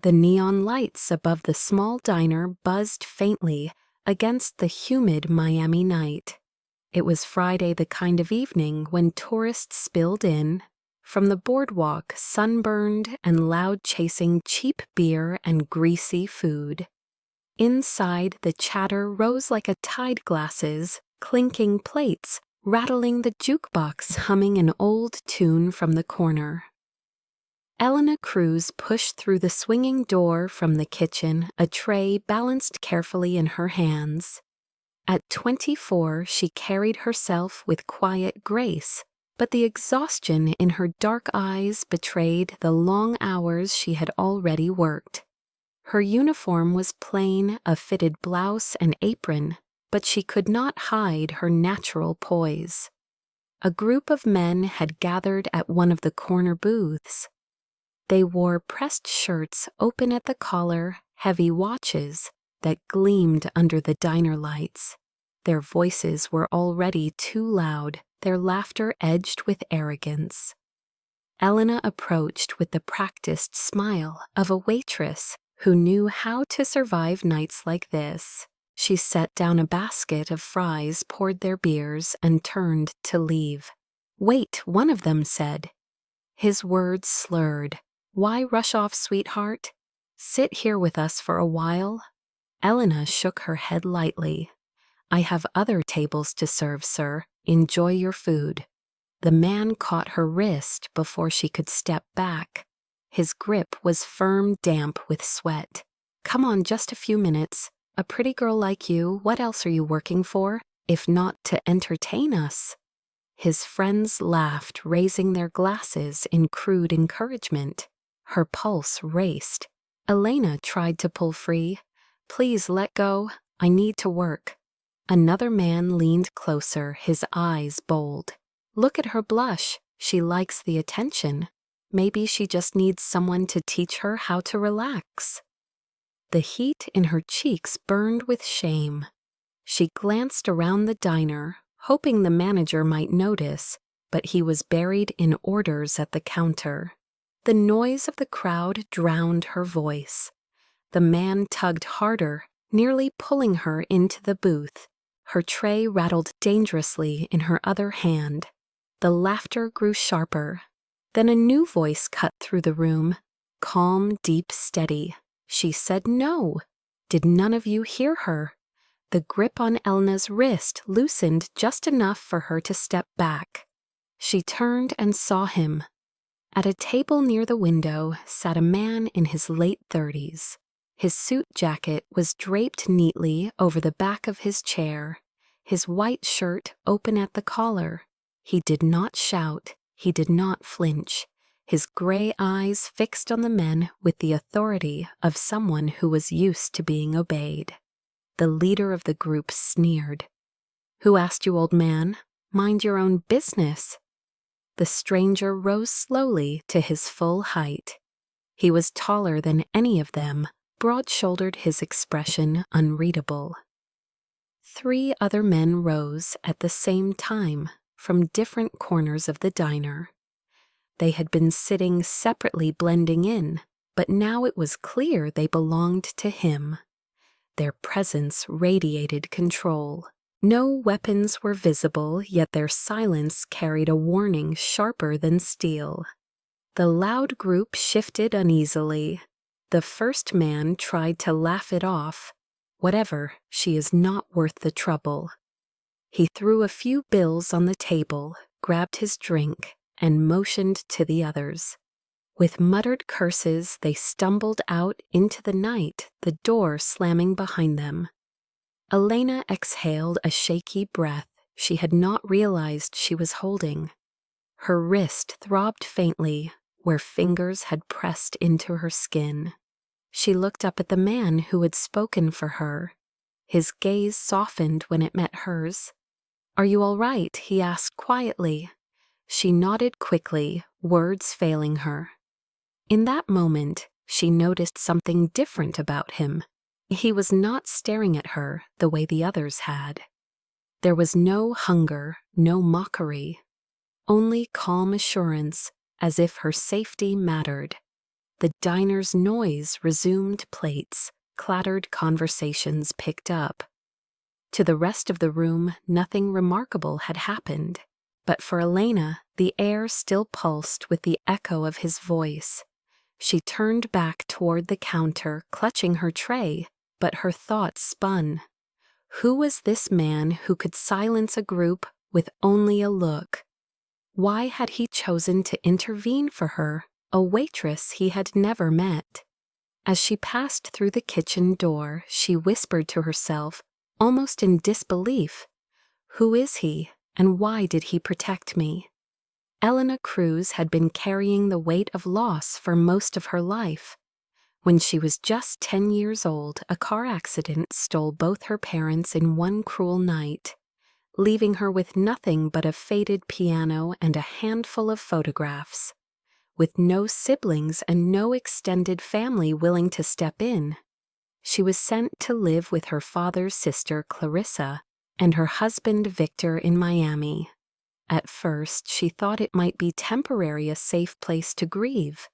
The neon lights above the small diner buzzed faintly against the humid Miami night. It was Friday, the kind of evening when tourists spilled in from the boardwalk, sunburned and loud, chasing cheap beer and greasy food. Inside, the chatter rose like a tide, glasses, clinking plates, rattling, the jukebox humming an old tune from the corner. Elena Cruz pushed through the swinging door from the kitchen, a tray balanced carefully in her hands. At 24, she carried herself with quiet grace, but the exhaustion in her dark eyes betrayed the long hours she had already worked. Her uniform was plain, a fitted blouse and apron, but she could not hide her natural poise. A group of men had gathered at one of the corner booths. They wore pressed shirts open at the collar, heavy watches that gleamed under the diner lights. Their voices were already too loud, their laughter edged with arrogance. Elena approached with the practiced smile of a waitress who knew how to survive nights like this. She set down a basket of fries, poured their beers, and turned to leave. "Wait," one of them said. His words slurred. "Why rush off, sweetheart? Sit here with us for a while." Elena shook her head lightly. "I have other tables to serve, sir. Enjoy your food." The man caught her wrist before she could step back. His grip was firm, damp with sweat. "Come on, just a few minutes. A pretty girl like you, what else are you working for, if not to entertain us?" His friends laughed, raising their glasses in crude encouragement. Her pulse raced. Elena tried to pull free. "Please let go. I need to work." Another man leaned closer, his eyes bold. "Look at her blush. She likes the attention. Maybe she just needs someone to teach her how to relax." The heat in her cheeks burned with shame. She glanced around the diner, hoping the manager might notice, but he was buried in orders at the counter. The noise of the crowd drowned her voice. The man tugged harder, nearly pulling her into the booth. Her tray rattled dangerously in her other hand. The laughter grew sharper. Then a new voice cut through the room, calm, deep, steady. She said no. Did none of you hear her? The grip on Elena's wrist loosened just enough for her to step back. She turned and saw him. At a table near the window sat a man in his late 30s. His suit jacket was draped neatly over the back of his chair, his white shirt open at the collar. He did not shout, he did not flinch, his gray eyes fixed on the men with the authority of someone who was used to being obeyed. The leader of the group sneered. "Who asked you, old man? Mind your own business." The stranger rose slowly to his full height. He was taller than any of them, broad-shouldered, his expression unreadable. 3 other men rose at the same time from different corners of the diner. They had been sitting separately, blending in, but now it was clear they belonged to him. Their presence radiated control. No weapons were visible, yet their silence carried a warning sharper than steel. The loud group shifted uneasily. The first man tried to laugh it off. "Whatever, she is not worth the trouble." He threw a few bills on the table, grabbed his drink, and motioned to the others. With muttered curses, they stumbled out into the night, the door slamming behind them. Elena exhaled a shaky breath she had not realized she was holding. Her wrist throbbed faintly where fingers had pressed into her skin. She looked up at the man who had spoken for her. His gaze softened when it met hers. "Are you all right?" he asked quietly. She nodded quickly, words failing her. In that moment, she noticed something different about him. He was not staring at her the way the others had. There was no hunger, no mockery, only calm assurance, as if her safety mattered. The diner's noise resumed plates, clattered conversations picked up. To the rest of the room, nothing remarkable had happened, but for Elena, the air still pulsed with the echo of his voice. She turned back toward the counter, clutching her tray, but her thoughts spun. Who was this man who could silence a group with only a look? Why had he chosen to intervene for her, a waitress he had never met? As she passed through the kitchen door, she whispered to herself, almost in disbelief, "Who is he, and why did he protect me?" Elena Cruz had been carrying the weight of loss for most of her life. When she was just 10 years old, a car accident stole both her parents in one cruel night, leaving her with nothing but a faded piano and a handful of photographs. With no siblings and no extended family willing to step in, she was sent to live with her father's sister Clarissa and her husband Victor in Miami. At first, she thought it might be temporary, a safe place to grieve,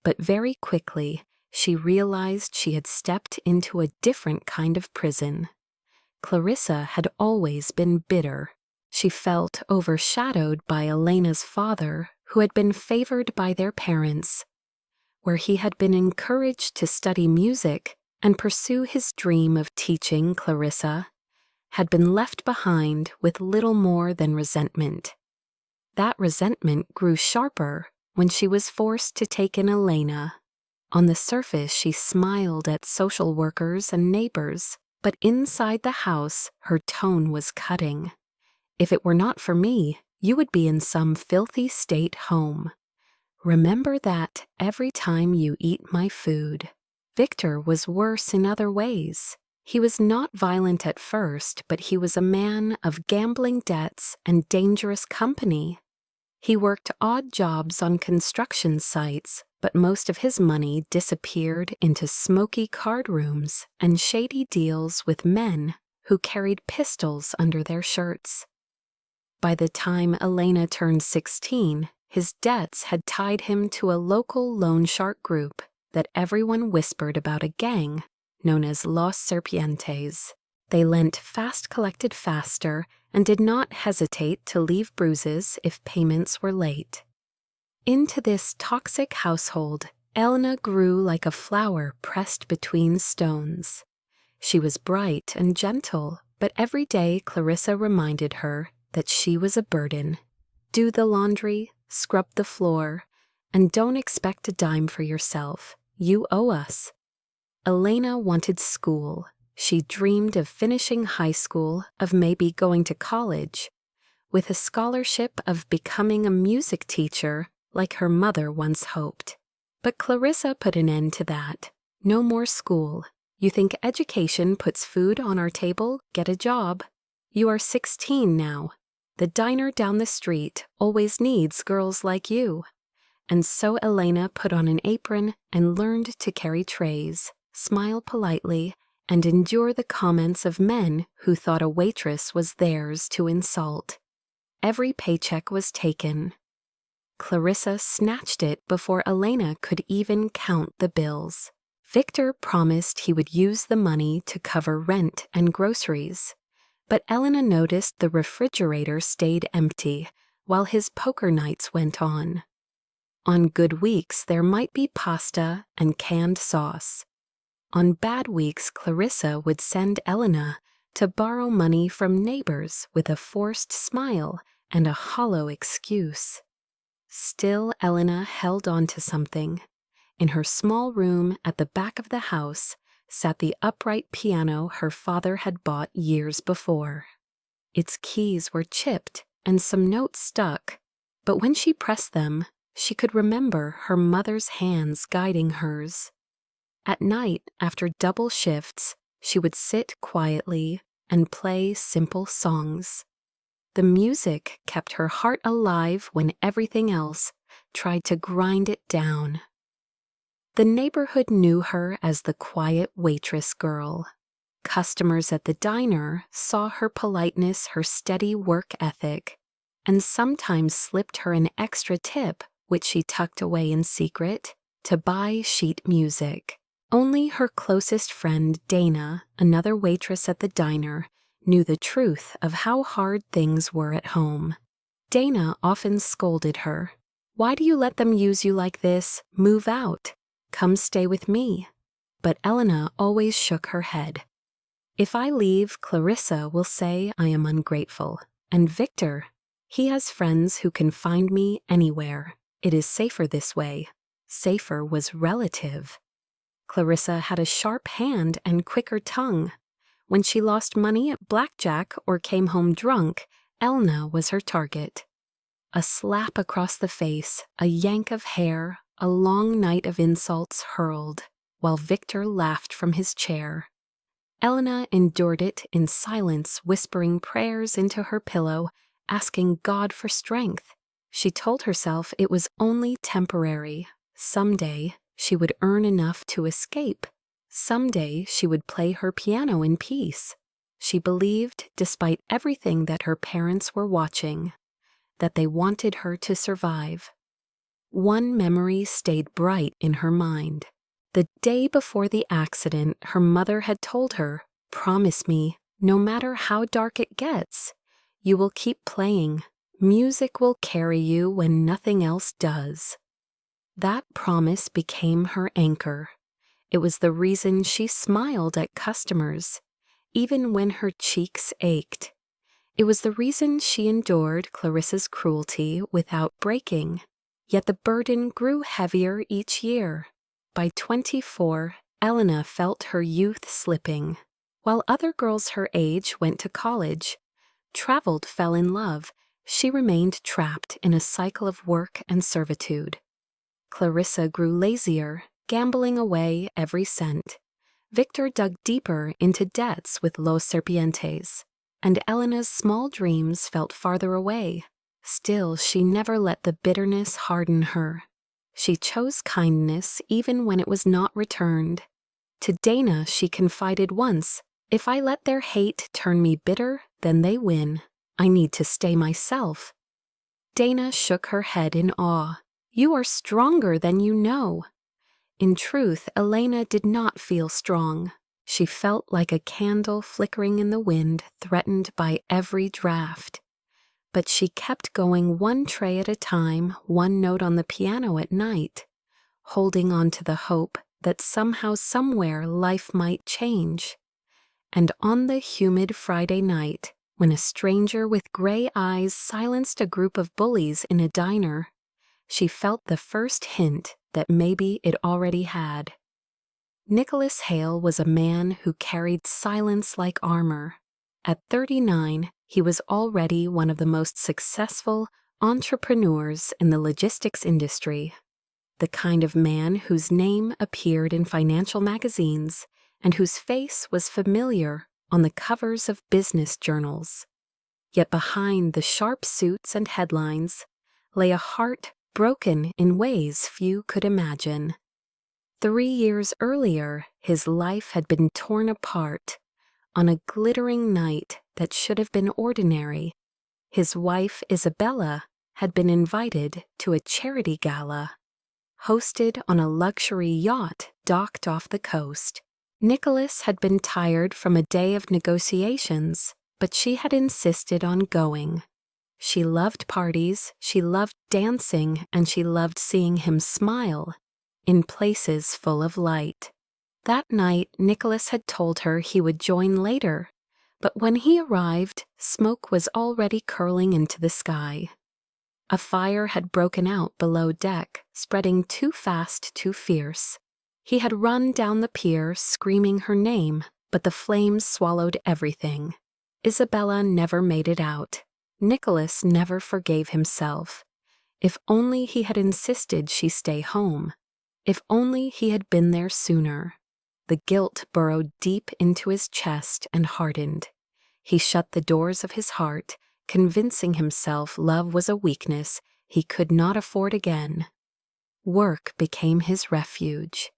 but very quickly she realized she had stepped into a different kind of prison. Clarissa had always been bitter. She felt overshadowed by Elena's father, who had been favored by their parents. Where he had been encouraged to study music and pursue his dream of teaching, Clarissa had been left behind with little more than resentment. That resentment grew sharper when she was forced to take in Elena. On the surface, she smiled at social workers and neighbors, but inside the house, her tone was cutting. "If it were not for me, you would be in some filthy state home. Remember that every time you eat my food." Victor was worse in other ways. He was not violent at first, but he was a man of gambling debts and dangerous company. He worked odd jobs on construction sites, but most of his money disappeared into smoky card rooms and shady deals with men who carried pistols under their shirts. By the time Elena turned 16, his debts had tied him to a local loan shark group that everyone whispered about, a gang known as Los Serpientes. They lent fast, collected faster, and did not hesitate to leave bruises if payments were late. Into this toxic household, Elena grew like a flower pressed between stones. She was bright and gentle, but every day Clarissa reminded her that she was a burden. Do the laundry, scrub the floor, and don't expect a dime for yourself. You owe us. Elena wanted school. She dreamed of finishing high school, of maybe going to college, with a scholarship of becoming a music teacher like her mother once hoped. But Clarissa put an end to that. No more school. You think education puts food on our table? Get a job. You are 16 now. The diner down the street always needs girls like you. And so Elena put on an apron and learned to carry trays, smile politely, and endure the comments of men who thought a waitress was theirs to insult. Every paycheck was taken. Clarissa snatched it before Elena could even count the bills. Victor promised he would use the money to cover rent and groceries, but Elena noticed the refrigerator stayed empty while his poker nights went on. On good weeks, there might be pasta and canned sauce. On bad weeks, Clarissa would send Elena to borrow money from neighbors with a forced smile and a hollow excuse. Still, Elena held on to something. In her small room at the back of the house sat the upright piano her father had bought years before. Its keys were chipped and some notes stuck, but when she pressed them, she could remember her mother's hands guiding hers. At night, after double shifts, she would sit quietly and play simple songs. The music kept her heart alive when everything else tried to grind it down. The neighborhood knew her as the quiet waitress girl. Customers at the diner saw her politeness, her steady work ethic, and sometimes slipped her an extra tip, which she tucked away in secret. to buy sheet music. Only her closest friend, Dana, another waitress at the diner, knew the truth of how hard things were at home. Dana often scolded her. "Why do you let them use you like this? Move out. Come stay with me." But Elena always shook her head. "If I leave, Clarissa will say I am ungrateful. And Victor, he has friends who can find me anywhere. It is safer this way." Safer was relative. Clarissa had a sharp hand and quicker tongue. When she lost money at blackjack or came home drunk, Elena was her target. A slap across the face, a yank of hair, a long night of insults hurled, while Victor laughed from his chair. Elena endured it in silence, whispering prayers into her pillow, asking God for strength. She told herself it was only temporary. Someday, she would earn enough to escape. Someday, she would play her piano in peace. She believed, despite everything that her parents were watching, that they wanted her to survive. One memory stayed bright in her mind. The day before the accident, her mother had told her, "Promise me, no matter how dark it gets, you will keep playing. Music will carry you when nothing else does." That promise became her anchor. It was the reason she smiled at customers, even when her cheeks ached. It was the reason she endured Clarissa's cruelty without breaking. Yet the burden grew heavier each year. By 24, Elena felt her youth slipping. While other girls her age went to college, traveled, fell in love, she remained trapped in a cycle of work and servitude. Clarissa grew lazier, gambling away every cent. Victor dug deeper into debts with Los Serpientes, and Elena's small dreams felt farther away. Still, she never let the bitterness harden her. She chose kindness even when it was not returned. To Dana, she confided once, "If I let their hate turn me bitter, then they win. I need to stay myself." Dana shook her head in awe. "You are stronger than you know." In truth, Elena did not feel strong. She felt like a candle flickering in the wind, threatened by every draft. But she kept going one tray at a time, one note on the piano at night, holding on to the hope that somehow, somewhere, life might change. And on the humid Friday night, when a stranger with gray eyes silenced a group of bullies in a diner, she felt the first hint that maybe it already had. Nicholas Hale was a man who carried silence like armor. At 39, he was already one of the most successful entrepreneurs in the logistics industry, the kind of man whose name appeared in financial magazines and whose face was familiar on the covers of business journals. Yet behind the sharp suits and headlines lay a heart broken in ways few could imagine. 3 years earlier, his life had been torn apart. On a glittering night that should have been ordinary, his wife Isabella had been invited to a charity gala, hosted on a luxury yacht docked off the coast. Nicholas had been tired from a day of negotiations, but she had insisted on going. She loved parties, she loved dancing, and she loved seeing him smile in places full of light. That night, Nicholas had told her he would join later, but when he arrived, smoke was already curling into the sky. A fire had broken out below deck, spreading too fast, too fierce. He had run down the pier, screaming her name, but the flames swallowed everything. Isabella never made it out. Nicholas never forgave himself. If only he had insisted she stay home. If only he had been there sooner. The guilt burrowed deep into his chest and hardened. He shut the doors of his heart, convincing himself love was a weakness he could not afford again. Work became his refuge.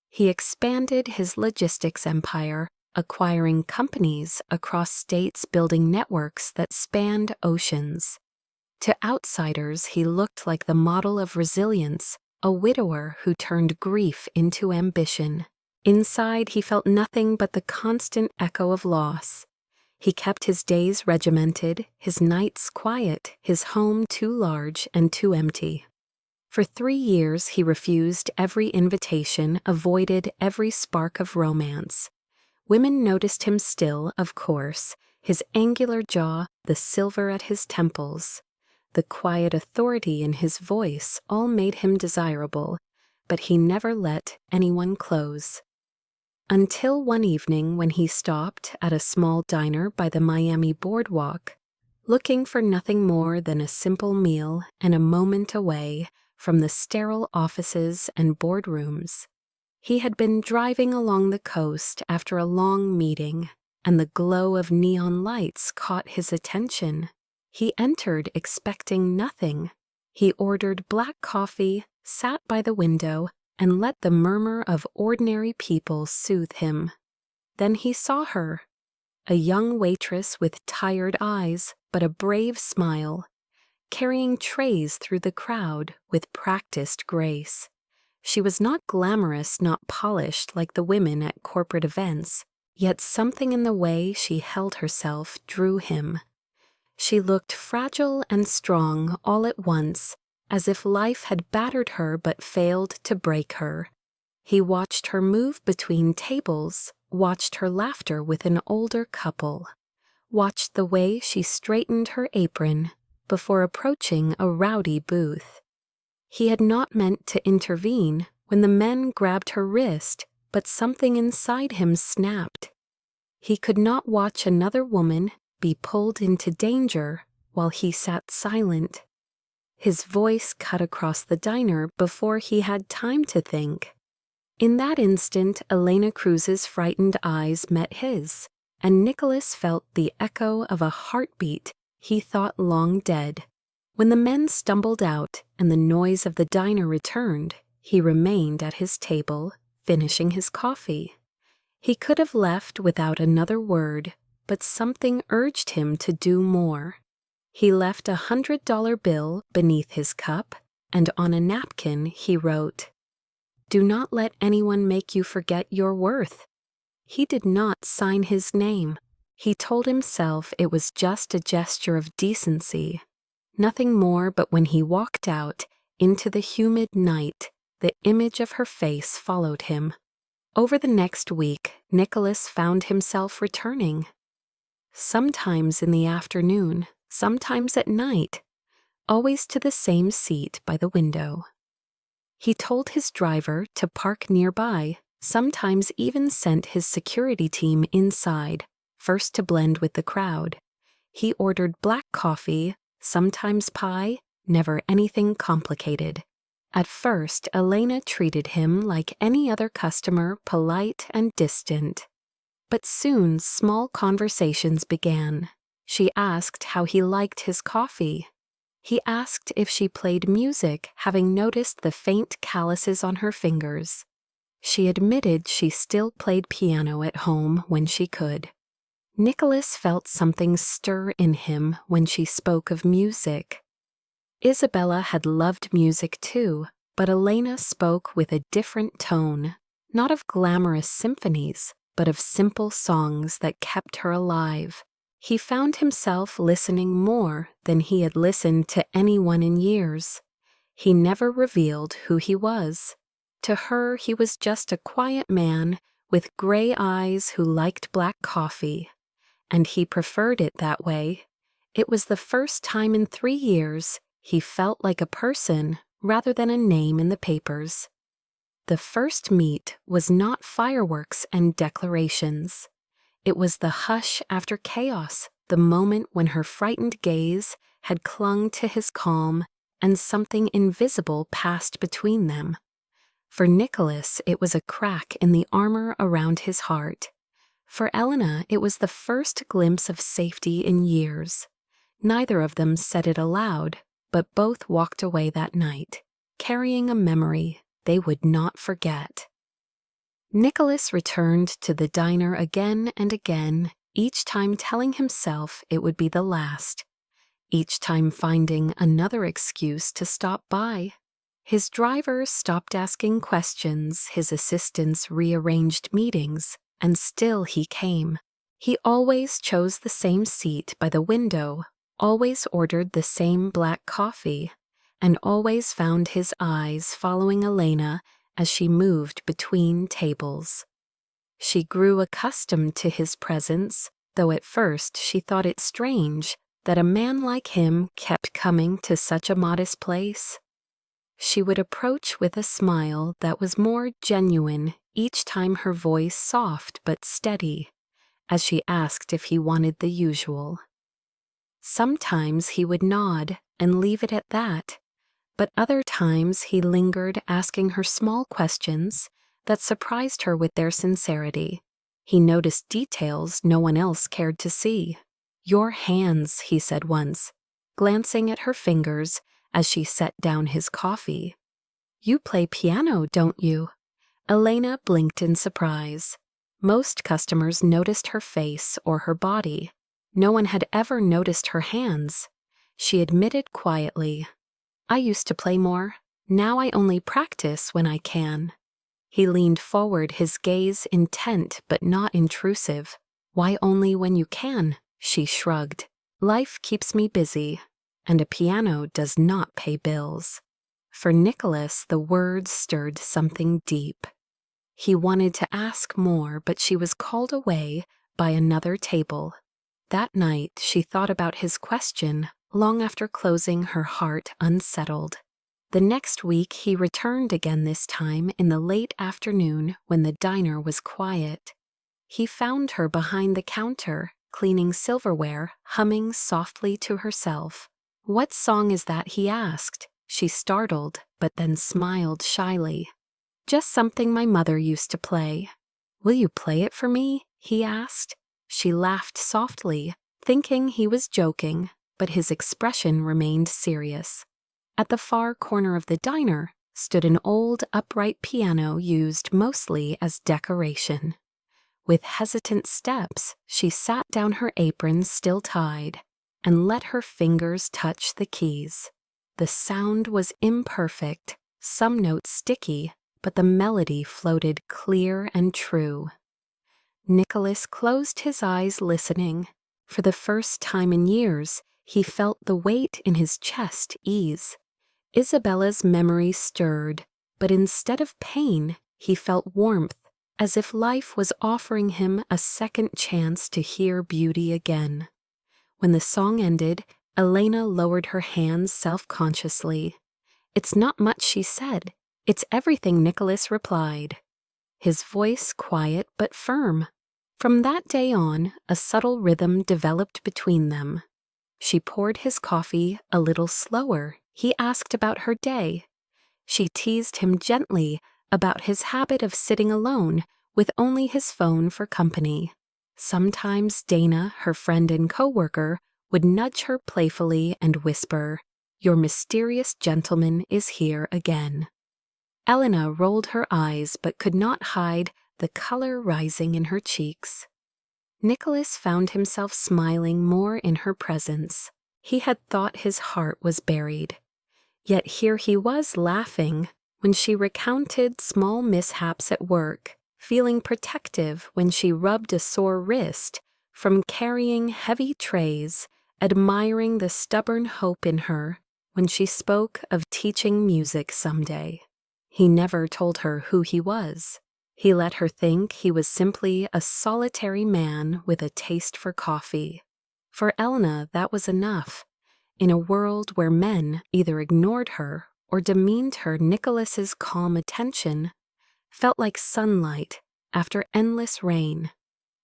He expanded his logistics empire, acquiring companies across states, building networks that spanned oceans. To outsiders, he looked like the model of resilience, a widower who turned grief into ambition. Inside, he felt nothing but the constant echo of loss. He kept his days regimented, his nights quiet, his home too large and too empty. For 3 years, he refused every invitation, avoided every spark of romance. Women noticed him still, of course, his angular jaw, the silver at his temples. The quiet authority in his voice all made him desirable, but he never let anyone close. Until one evening when he stopped at a small diner by the Miami boardwalk, looking for nothing more than a simple meal and a moment away from the sterile offices and boardrooms. He had been driving along the coast after a long meeting, and the glow of neon lights caught his attention. He entered expecting nothing. He ordered black coffee, sat by the window, and let the murmur of ordinary people soothe him. Then he saw her, a young waitress with tired eyes but a brave smile, carrying trays through the crowd with practiced grace. She was not glamorous, not polished like the women at corporate events, yet something in the way she held herself drew him. She looked fragile and strong all at once, as if life had battered her but failed to break her. He watched her move between tables, watched her laughter with an older couple, watched the way she straightened her apron before approaching a rowdy booth. He had not meant to intervene when the men grabbed her wrist, but something inside him snapped. He could not watch another woman be pulled into danger while he sat silent. His voice cut across the diner before he had time to think. In that instant, Elena Cruz's frightened eyes met his, and Nicholas felt the echo of a heartbeat he thought long dead. When the men stumbled out and the noise of the diner returned, he remained at his table, finishing his coffee. He could have left without another word, but something urged him to do more. He left $100 bill beneath his cup, and on a napkin he wrote, "Do not let anyone make you forget your worth." He did not sign his name. He told himself it was just a gesture of decency. Nothing more, but when he walked out into the humid night, the image of her face followed him. Over the next week, Nicholas found himself returning. Sometimes in the afternoon, sometimes at night, always to the same seat by the window. He told his driver to park nearby, sometimes even sent his security team inside, first to blend with the crowd. He ordered black coffee, sometimes pie, never anything complicated. At first, Elena treated him like any other customer, polite and distant. But soon small conversations began. She asked how he liked his coffee. He asked if she played music, having noticed the faint calluses on her fingers. She admitted she still played piano at home when she could. Nicholas felt something stir in him when she spoke of music. Isabella had loved music too, but Elena spoke with a different tone, not of glamorous symphonies, but of simple songs that kept her alive. He found himself listening more than he had listened to anyone in years. He never revealed who he was. To her, he was just a quiet man with gray eyes who liked black coffee, and he preferred it that way. It was the first time in 3 years he felt like a person rather than a name in the papers. The first meet was not fireworks and declarations. It was the hush after chaos, the moment when her frightened gaze had clung to his calm and something invisible passed between them. For Nicholas, it was a crack in the armor around his heart. For Elena, it was the first glimpse of safety in years. Neither of them said it aloud, but both walked away that night, carrying a memory they would not forget. Nicholas returned to the diner again and again, each time telling himself it would be the last, each time finding another excuse to stop by. His driver stopped asking questions, his assistants rearranged meetings, and still he came. He always chose the same seat by the window, always ordered the same black coffee, and always found his eyes following Elena as she moved between tables. She grew accustomed to his presence, though at first she thought it strange that a man like him kept coming to such a modest place. She would approach with a smile that was more genuine each time, her voice soft but steady, as she asked if he wanted the usual. Sometimes he would nod and leave it at that, but other times he lingered, asking her small questions that surprised her with their sincerity. He noticed details no one else cared to see. "Your hands," he said once, glancing at her fingers as she set down his coffee. "You play piano, don't you?" Elena blinked in surprise. Most customers noticed her face or her body. No one had ever noticed her hands. She admitted quietly, "I used to play more. Now I only practice when I can." He leaned forward, his gaze intent but not intrusive. "Why only when you can?" She shrugged. "Life keeps me busy, and a piano does not pay bills." For Nicholas, the words stirred something deep. He wanted to ask more, but she was called away by another table. That night she thought about his question long after closing, her heart unsettled. The next week he returned again, this time in the late afternoon when the diner was quiet. He found her behind the counter, cleaning silverware, humming softly to herself. "What song is that?" he asked. She startled, but then smiled shyly. "Just something my mother used to play." "Will you play it for me?" he asked. She laughed softly, thinking he was joking, but his expression remained serious. At the far corner of the diner stood an old upright piano used mostly as decoration. With hesitant steps, she sat down, her apron still tied, and let her fingers touch the keys. The sound was imperfect, some notes sticky, but the melody floated clear and true. Nicholas closed his eyes, listening. For the first time in years, he felt the weight in his chest ease. Isabella's memory stirred, but instead of pain, he felt warmth, as if life was offering him a second chance to hear beauty again. When the song ended, Elena lowered her hands self-consciously. "It's not much," she said. "It's everything," Nicholas replied, his voice quiet but firm. From that day on, a subtle rhythm developed between them. She poured his coffee a little slower. He asked about her day. She teased him gently about his habit of sitting alone with only his phone for company. Sometimes Dana, her friend and coworker, would nudge her playfully and whisper, "Your mysterious gentleman is here again." Elena rolled her eyes but could not hide the color rising in her cheeks. Nicholas found himself smiling more in her presence. He had thought his heart was buried. Yet here he was laughing when she recounted small mishaps at work, feeling protective when she rubbed a sore wrist from carrying heavy trays, admiring the stubborn hope in her when she spoke of teaching music someday. He never told her who he was. He let her think he was simply a solitary man with a taste for coffee. For Elena, that was enough. In a world where men either ignored her or demeaned her, Nicholas's calm attention felt like sunlight after endless rain.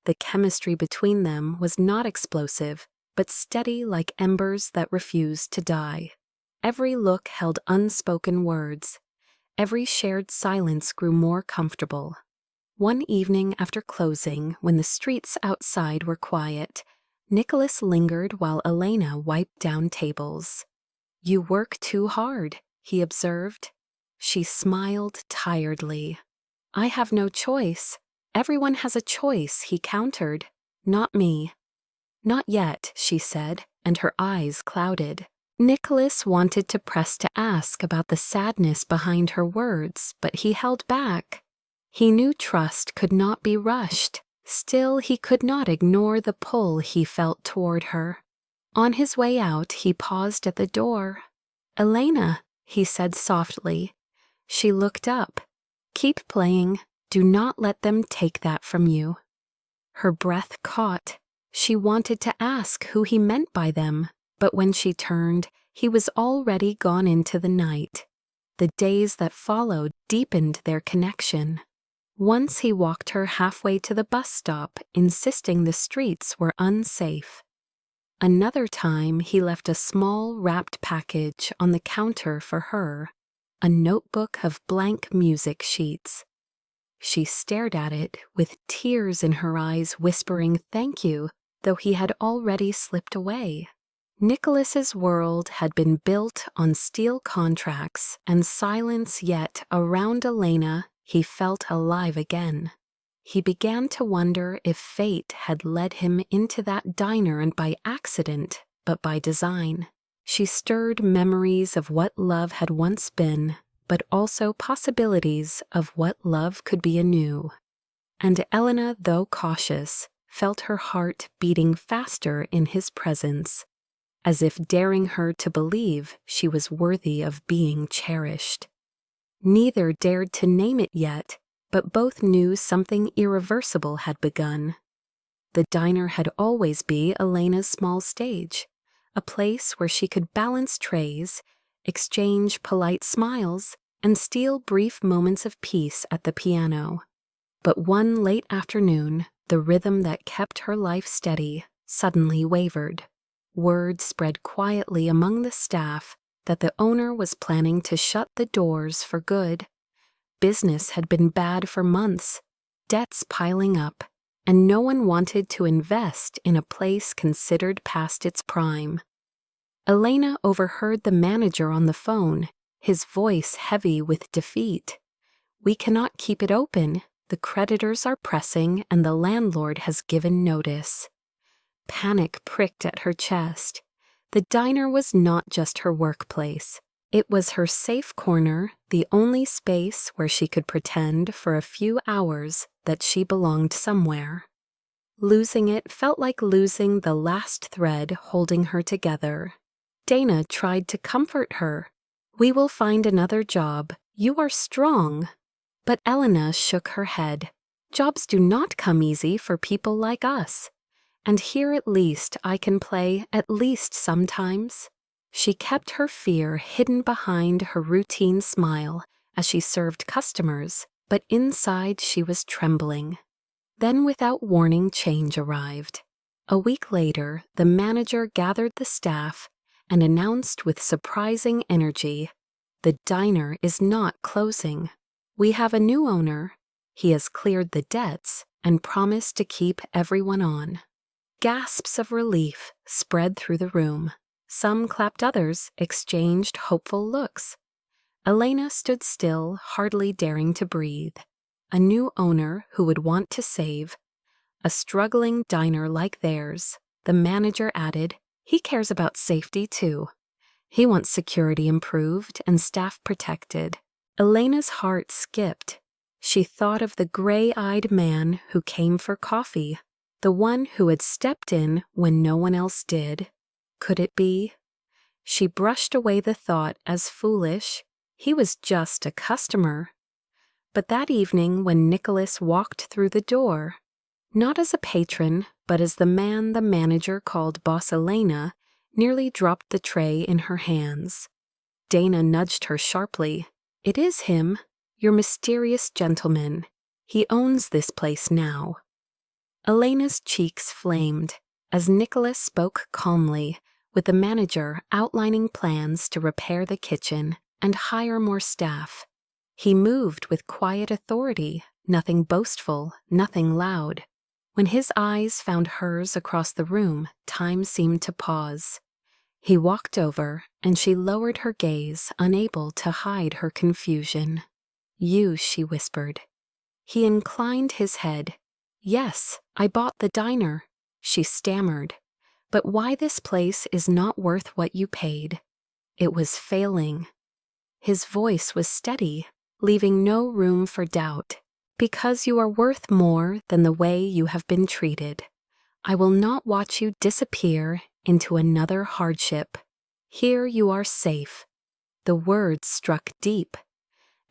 The chemistry between them was not explosive, but steady like embers that refused to die. Every look held unspoken words. Every shared silence grew more comfortable. One evening after closing, when the streets outside were quiet, Nicholas lingered while Elena wiped down tables. "You work too hard," he observed. She smiled tiredly. "I have no choice. Everyone has a choice," he countered. "Not me." "Not yet," she said, and her eyes clouded. Nicholas wanted to press to ask about the sadness behind her words, but he held back. He knew trust could not be rushed. Still, he could not ignore the pull he felt toward her. On his way out, he paused at the door. "Elena," he said softly. She looked up. "Keep playing. Do not let them take that from you." Her breath caught. She wanted to ask who he meant by them, but when she turned, he was already gone into the night. The days that followed deepened their connection. Once he walked her halfway to the bus stop, insisting the streets were unsafe. Another time, he left a small wrapped package on the counter for her, a notebook of blank music sheets. She stared at it with tears in her eyes, whispering thank you, though he had already slipped away. Nicholas's world had been built on steel contracts and silence, yet around Elena he felt alive again. He began to wonder if fate had led him into that diner, and by accident, but by design. She stirred memories of what love had once been, but also possibilities of what love could be anew. And Elena, though cautious, felt her heart beating faster in his presence, as if daring her to believe she was worthy of being cherished. Neither dared to name it yet, but both knew something irreversible had begun. The diner had always been Elena's small stage, a place where she could balance trays, exchange polite smiles, and steal brief moments of peace at the piano. But one late afternoon, the rhythm that kept her life steady suddenly wavered. Word spread quietly among the staff that the owner was planning to shut the doors for good. Business had been bad for months, debts piling up, and no one wanted to invest in a place considered past its prime. Elena overheard the manager on the phone, his voice heavy with defeat. "We cannot keep it open. The creditors are pressing and the landlord has given notice." Panic pricked at her chest. The diner was not just her workplace. It was her safe corner, the only space where she could pretend for a few hours that she belonged somewhere. Losing it felt like losing the last thread holding her together. Dana tried to comfort her. "We will find another job. You are strong." But Elena shook her head. "Jobs do not come easy for people like us. And here at least I can play, at least sometimes." She kept her fear hidden behind her routine smile as she served customers, but inside she was trembling. Then without warning, change arrived. A week later, the manager gathered the staff and announced with surprising energy, "The diner is not closing. We have a new owner. He has cleared the debts and promised to keep everyone on." Gasps of relief spread through the room. Some clapped, others exchanged hopeful looks. Elena stood still, hardly daring to breathe. A new owner who would want to save. A struggling diner like theirs. The manager added, "He cares about safety too. He wants security improved and staff protected." Elena's heart skipped. She thought of the gray-eyed man who came for coffee, the one who had stepped in when no one else did. Could it be? She brushed away the thought as foolish. He was just a customer. But that evening when Nicholas walked through the door, not as a patron, but as the man the manager called Boss Elena, nearly dropped the tray in her hands. Dana nudged her sharply. "It is him, your mysterious gentleman. He owns this place now." Elena's cheeks flamed as Nicholas spoke calmly, with the manager outlining plans to repair the kitchen and hire more staff. He moved with quiet authority, nothing boastful, nothing loud. When his eyes found hers across the room, time seemed to pause. He walked over, and she lowered her gaze, unable to hide her confusion. "You," she whispered. He inclined his head. "Yes, I bought the diner," she stammered. "But why this place is not worth what you paid. It was failing. His voice was steady, leaving no room for doubt. Because you are worth more than the way you have been treated, I will not watch you disappear into another hardship. Here you are safe. The words struck deep.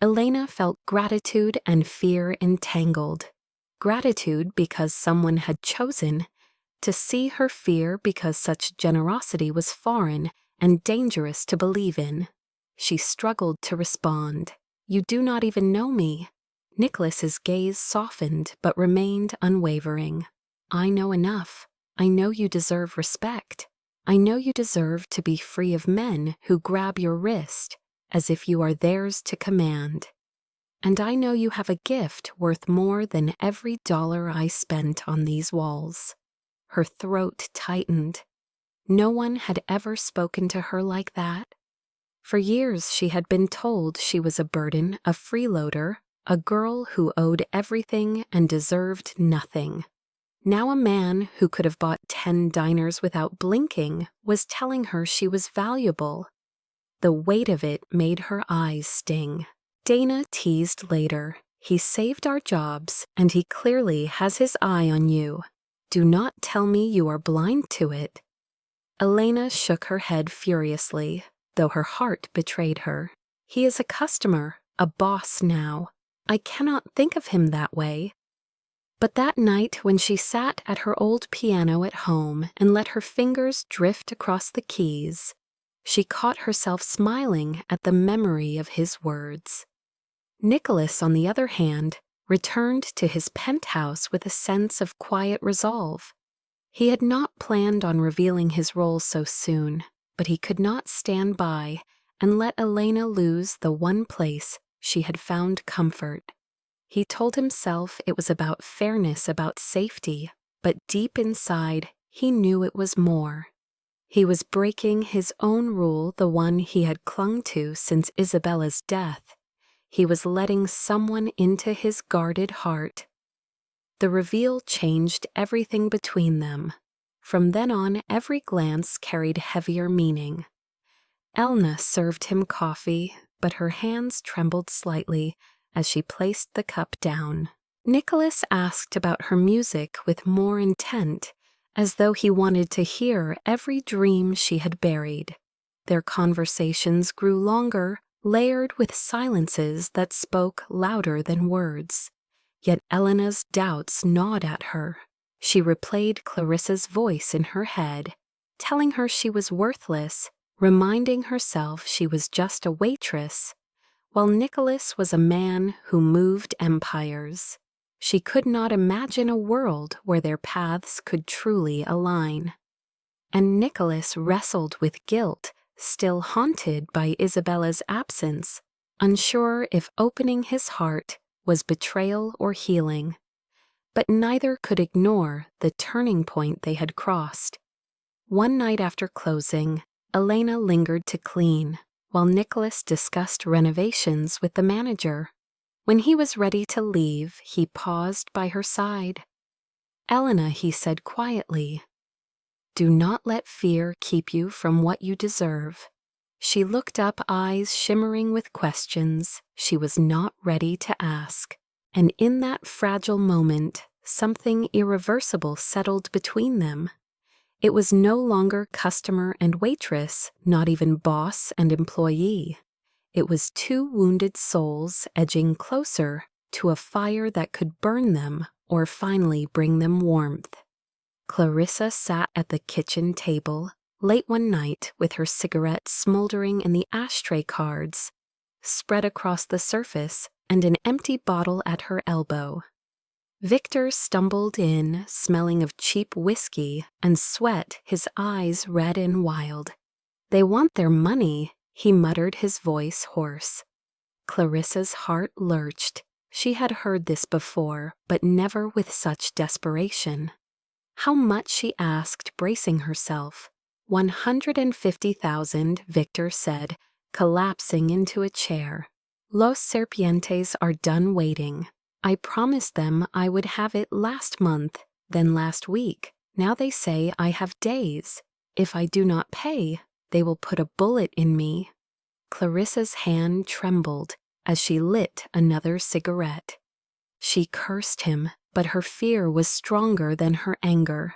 Elena felt gratitude and fear entangled. Gratitude because someone had chosen to see her, fear because such generosity was foreign and dangerous to believe in. She struggled to respond. You do not even know me. Nicholas's gaze softened but remained unwavering. I know enough. I know you deserve respect. I know you deserve to be free of men who grab your wrist as if you are theirs to command. And I know you have a gift worth more than every dollar I spent on these walls. Her throat tightened. No one had ever spoken to her like that. For years she had been told she was a burden, a freeloader, a girl who owed everything and deserved nothing. Now a man who could have bought 10 diners without blinking was telling her she was valuable. The weight of it made her eyes sting. Dana teased later. He saved our jobs, and he clearly has his eye on you. Do not tell me you are blind to it. Elena shook her head furiously, though her heart betrayed her. He is a customer, a boss now. I cannot think of him that way. But that night when she sat at her old piano at home and let her fingers drift across the keys, she caught herself smiling at the memory of his words. Nicholas, on the other hand, returned to his penthouse with a sense of quiet resolve. He had not planned on revealing his role so soon, but he could not stand by and let Elena lose the one place she had found comfort. He told himself it was about fairness, about safety, but deep inside, he knew it was more. He was breaking his own rule, the one he had clung to since Isabella's death. He was letting someone into his guarded heart. The reveal changed everything between them. From then on, every glance carried heavier meaning. Elena served him coffee, but her hands trembled slightly as she placed the cup down. Nicholas asked about her music with more intent, as though he wanted to hear every dream she had buried. Their conversations grew longer, layered with silences that spoke louder than words. Yet Elena's doubts gnawed at her. She replayed Clarissa's voice in her head, telling her she was worthless, reminding herself she was just a waitress, while Nicholas was a man who moved empires. She could not imagine a world where their paths could truly align. And Nicholas wrestled with guilt, still haunted by Isabella's absence, unsure if opening his heart was betrayal or healing. But neither could ignore the turning point they had crossed. One night after closing, Elena lingered to clean, while Nicholas discussed renovations with the manager. When he was ready to leave, he paused by her side. "Elena," he said quietly, "do not let fear keep you from what you deserve." She looked up, eyes shimmering with questions she was not ready to ask. And in that fragile moment, something irreversible settled between them. It was no longer customer and waitress, not even boss and employee. It was two wounded souls edging closer to a fire that could burn them or finally bring them warmth. Clarissa sat at the kitchen table late one night with her cigarette smoldering in the ashtray cards spread across the surface and an empty bottle at her elbow. Victor stumbled in, smelling of cheap whiskey and sweat, his eyes red and wild. "They want their money," he muttered, his voice hoarse. Clarissa's heart lurched. She had heard this before, but never with such desperation. How much, she asked, bracing herself. 150,000, Victor said, collapsing into a chair. Los Serpientes are done waiting. I promised them I would have it last month, then last week. Now they say I have days. If I do not pay, They will put a bullet in me. Clarissa's hand trembled as she lit another cigarette. She cursed him, but her fear was stronger than her anger.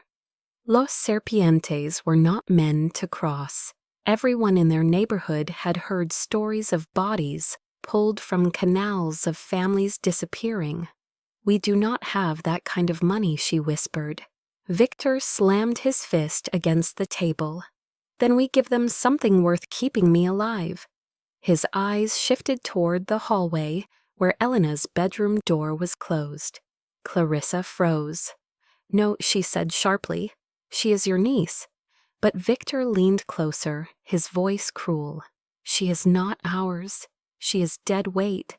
Los Serpientes were not men to cross. Everyone in their neighborhood had heard stories of bodies pulled from canals, of families disappearing. "We do not have that kind of money," she whispered. Victor slammed his fist against the table. "Then we give them something worth keeping me alive." His eyes shifted toward the hallway where Elena's bedroom door was closed. Clarissa froze. "No," she said sharply. "She is your niece." But Victor leaned closer, his voice cruel. "She is not ours. She is dead weight.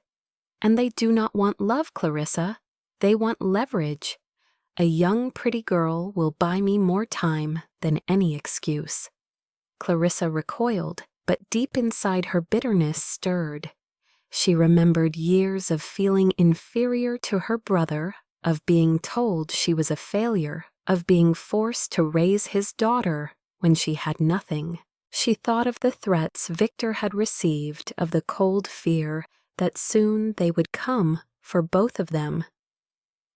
And they do not want love, Clarissa. They want leverage. A young, pretty girl will buy me more time than any excuse." Clarissa recoiled, but deep inside her bitterness stirred. She remembered years of feeling inferior to her brother, of being told she was a failure, of being forced to raise his daughter when she had nothing. She thought of the threats Victor had received, of the cold fear that soon they would come for both of them.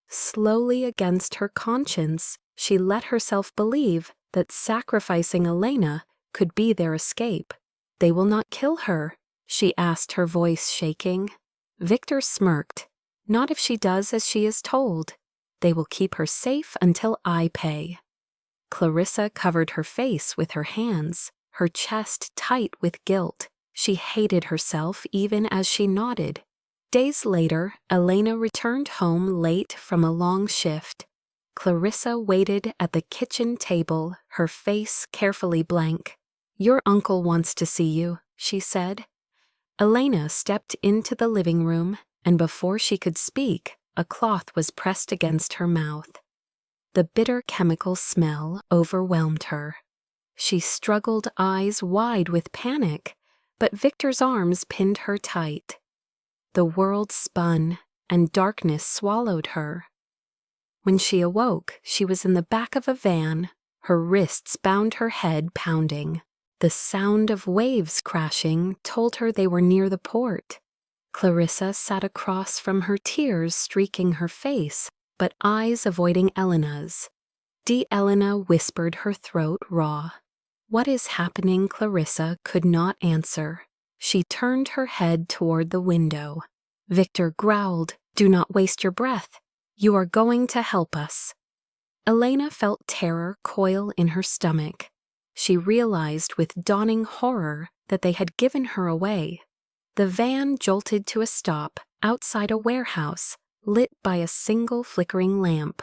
Slowly, against her conscience, she let herself believe that sacrificing Elena could be their escape. "They will not kill her?" she asked, her voice shaking. Victor smirked. "Not if she does as she is told. They will keep her safe until I pay." Clarissa covered her face with her hands, her chest tight with guilt. She hated herself even as she nodded. Days later, Elena returned home late from a long shift. Clarissa waited at the kitchen table, her face carefully blank. "Your uncle wants to see you," she said. Elena stepped into the living room, and before she could speak, a cloth was pressed against her mouth. The bitter chemical smell overwhelmed her. She struggled, eyes wide with panic, but Victor's arms pinned her tight. The world spun, and darkness swallowed her. When she awoke, she was in the back of a van, her wrists bound, her head pounding. The sound of waves crashing told her they were near the port. Clarissa sat across from her, tears streaking her face, but eyes avoiding Elena's. Elena whispered, her throat raw. "What is happening?" Clarissa could not answer. She turned her head toward the window. Victor growled, "Do not waste your breath. You are going to help us." Elena felt terror coil in her stomach. She realized with dawning horror that they had given her away. The van jolted to a stop outside a warehouse, lit by a single flickering lamp.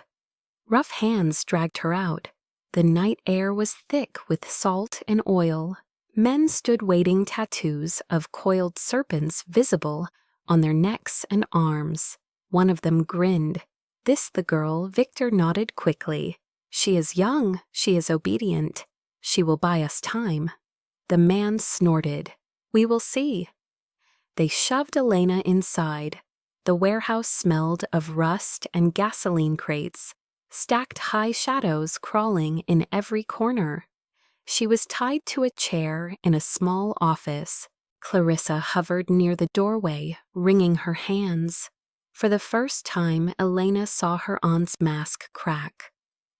Rough hands dragged her out. The night air was thick with salt and oil. Men stood waiting, tattoos of coiled serpents visible on their necks and arms. One of them grinned. "This the girl?" Victor nodded quickly. "She is young, she is obedient. She will buy us time." The man snorted. "We will see." They shoved Elena inside. The warehouse smelled of rust and gasoline crates, stacked high shadows crawling in every corner. She was tied to a chair in a small office. Clarissa hovered near the doorway, wringing her hands. For the first time, Elena saw her aunt's mask crack.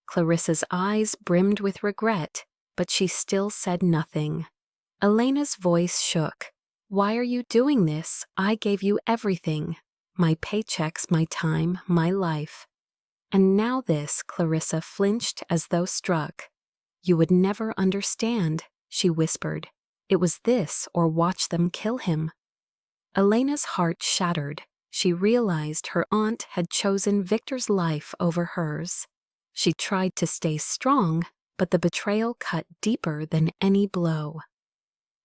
Clarissa's eyes brimmed with regret, but she still said nothing. Elena's voice shook. "Why are you doing this? I gave you everything. My paychecks, my time, my life. And now this." Clarissa flinched as though struck. "You would never understand," she whispered. "It was this or watch them kill him." Elena's heart shattered. She realized her aunt had chosen Victor's life over hers. She tried to stay strong, but the betrayal cut deeper than any blow.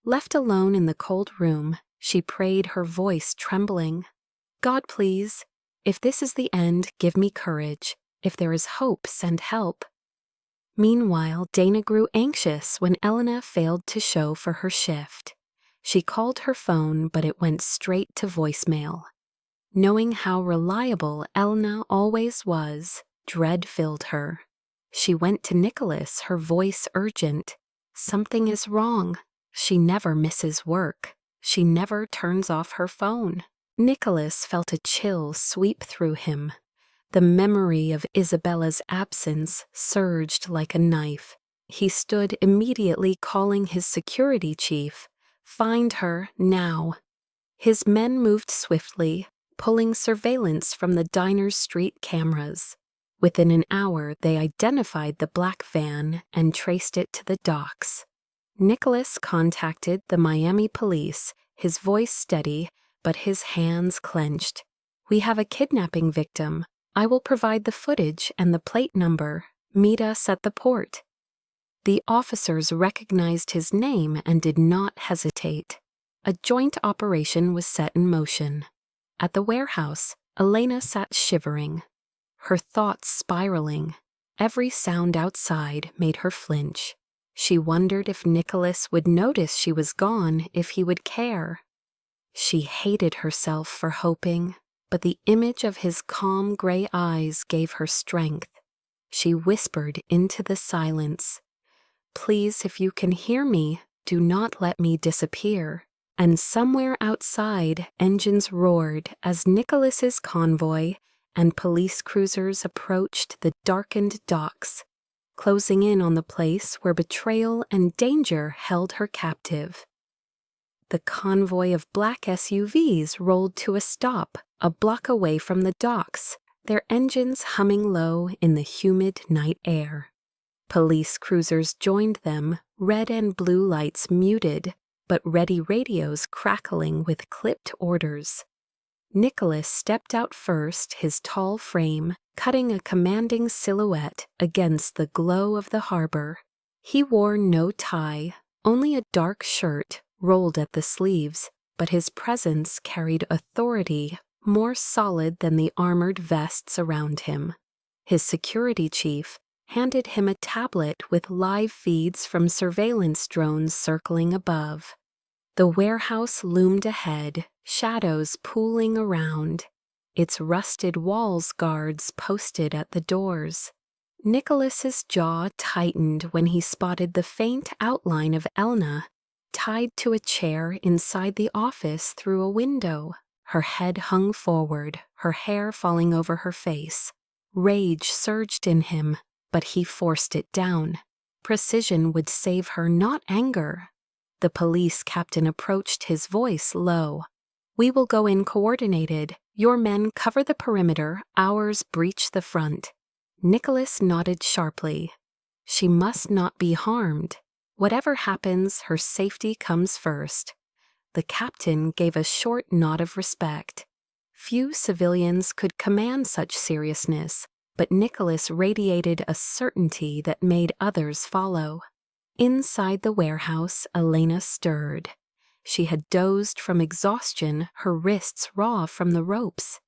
Left alone in the cold room, she prayed, her voice trembling. "God, please, if this is the end, give me courage. If there is hope, send help." Meanwhile, Dana grew anxious when Elena failed to show for her shift. She called her phone, but it went straight to voicemail. Knowing how reliable Elena always was, dread filled her. She went to Nicholas, her voice urgent. "Something is wrong. She never misses work. She never turns off her phone. Nicholas felt a chill sweep through him. The memory of Isabella's absence surged like a knife. He stood immediately calling his security chief. Find her now. His men moved swiftly, pulling surveillance from the diner's street cameras. Within an hour, they identified the black van and traced it to the docks. Nicholas contacted the Miami police, his voice steady, but his hands clenched. We have a kidnapping victim. I will provide the footage and the plate number. Meet us at the port. The officers recognized his name and did not hesitate. A joint operation was set in motion. At the warehouse, Elena sat shivering, her thoughts spiraling. Every sound outside made her flinch. She wondered if Nicholas would notice she was gone, if he would care. She hated herself for hoping, but the image of his calm gray eyes gave her strength. She whispered into the silence, "Please, if you can hear me, do not let me disappear." And somewhere outside, engines roared as Nicholas's convoy and police cruisers approached the darkened docks, closing in on the place where betrayal and danger held her captive. The convoy of black SUVs rolled to a stop a block away from the docks, their engines humming low in the humid night air. Police cruisers joined them, red and blue lights muted, but ready radios crackling with clipped orders. Nicholas stepped out first, his tall frame cutting a commanding silhouette against the glow of the harbor. He wore no tie, only a dark shirt rolled at the sleeves, but his presence carried authority more solid than the armored vests around him. His security chief handed him a tablet with live feeds from surveillance drones circling above. The warehouse loomed ahead, shadows pooling around, its rusted walls guards posted at the doors. Nicholas's jaw tightened when he spotted the faint outline of Elena tied to a chair inside the office through a window. Her head hung forward, her hair falling over her face. Rage surged in him, but he forced it down. Precision would save her, not anger. The police captain approached, his voice low. "We will go in coordinated. Your men cover the perimeter, ours breach the front." Nicholas nodded sharply. She must not be harmed. Whatever happens, her safety comes first. The captain gave a short nod of respect. Few civilians could command such seriousness, but Nicholas radiated a certainty that made others follow. Inside the warehouse, Elena stirred. She had dozed from exhaustion, her wrists raw from the ropes.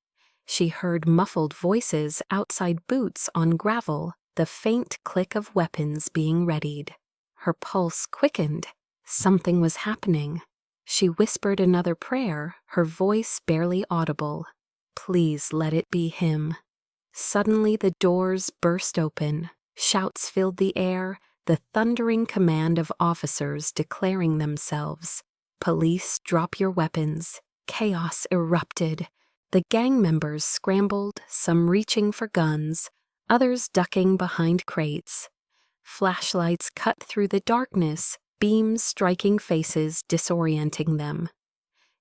She heard muffled voices outside, boots on gravel, the faint click of weapons being readied. Her pulse quickened. Something was happening. She whispered another prayer, her voice barely audible. "Please let it be him." Suddenly the doors burst open. Shouts filled the air, the thundering command of officers declaring themselves. "Police, drop your weapons." Chaos erupted. The gang members scrambled, some reaching for guns, others ducking behind crates. Flashlights cut through the darkness, beams striking faces, disorienting them.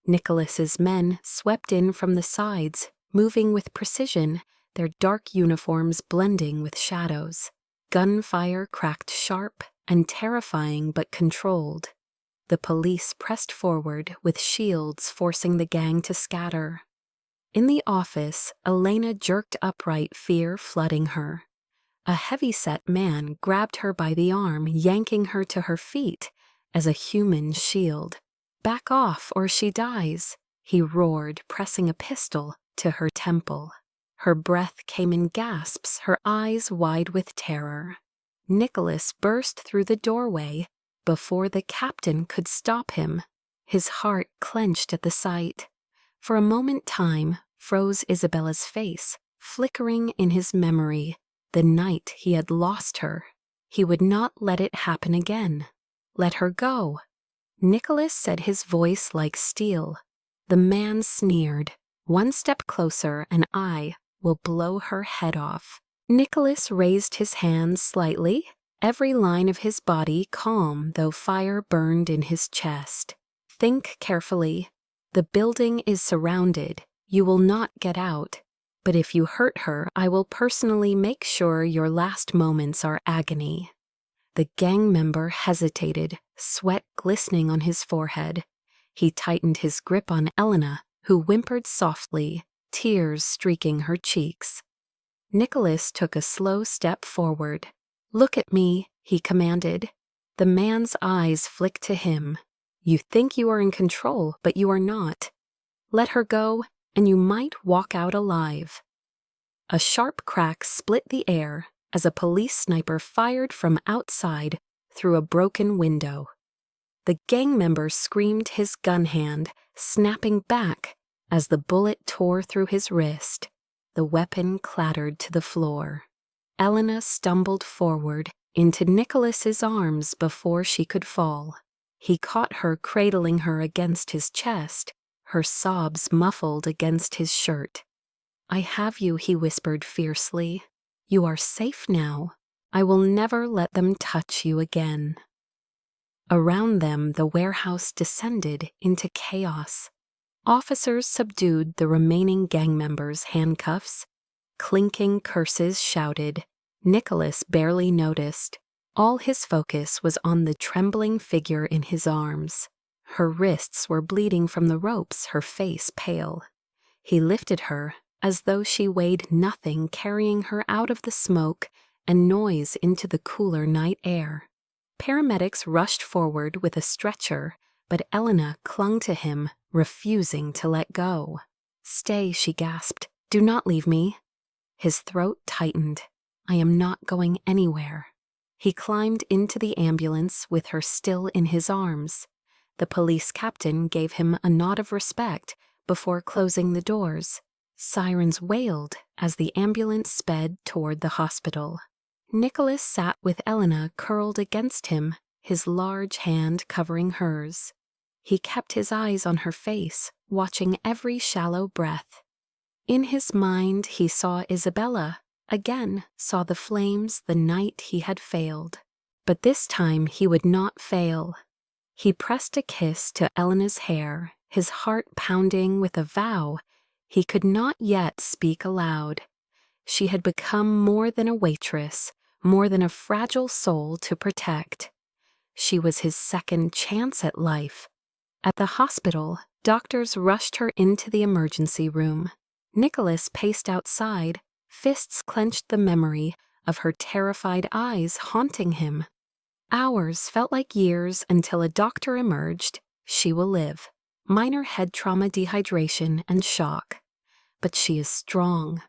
Nicholas's men swept in from the sides, moving with precision, their dark uniforms blending with shadows. Gunfire cracked sharp and terrifying but controlled. The police pressed forward with shields forcing the gang to scatter. In the office, Elena jerked upright, fear flooding her. A heavy-set man grabbed her by the arm, yanking her to her feet as a human shield. "Back off or she dies," he roared, pressing a pistol to her temple. Her breath came in gasps, her eyes wide with terror. Nicholas burst through the doorway before the captain could stop him. His heart clenched at the sight. For a moment time froze Isabella's face, flickering in his memory, the night he had lost her. He would not let it happen again. Let her go. Nicholas said, his voice like steel. The man sneered. "One step closer and I will blow her head off." Nicholas raised his hands slightly, every line of his body calm though fire burned in his chest. "Think carefully. The building is surrounded. You will not get out. But if you hurt her, I will personally make sure your last moments are agony." The gang member hesitated, sweat glistening on his forehead. He tightened his grip on Elena, who whimpered softly, tears streaking her cheeks. Nicholas took a slow step forward. "Look at me," he commanded. The man's eyes flicked to him. "You think you are in control, but you are not. Let her go, and you might walk out alive." A sharp crack split the air as a police sniper fired from outside through a broken window. The gang member screamed, his gun hand snapping back as the bullet tore through his wrist. The weapon clattered to the floor. Elena stumbled forward into Nicholas's arms before she could fall. He caught her, cradling her against his chest, her sobs muffled against his shirt. "I have you," he whispered fiercely. "You are safe now. I will never let them touch you again." Around them, the warehouse descended into chaos. Officers subdued the remaining gang members' handcuffs. Clinking curses shouted. Nicholas barely noticed. All his focus was on the trembling figure in his arms. Her wrists were bleeding from the ropes, her face pale. He lifted her as though she weighed nothing, carrying her out of the smoke and noise into the cooler night air. Paramedics rushed forward with a stretcher, but Elena clung to him, refusing to let go. "Stay," she gasped. "Do not leave me." His throat tightened. "I am not going anywhere." He climbed into the ambulance with her still in his arms. The police captain gave him a nod of respect before closing the doors. Sirens wailed as the ambulance sped toward the hospital. Nicholas sat with Elena curled against him, his large hand covering hers. He kept his eyes on her face, watching every shallow breath. In his mind, he saw Isabella, again saw the flames the night he had failed. But this time he would not fail. He pressed a kiss to Elena's hair, his heart pounding with a vow he could not yet speak aloud. She had become more than a waitress, more than a fragile soul to protect. She was his second chance at life. At the hospital, doctors rushed her into the emergency room. Nicholas paced outside, fists clenched, the memory of her terrified eyes haunting him. Hours felt like years until a doctor emerged. "She will live. Minor head trauma, dehydration, and shock. But she is strong."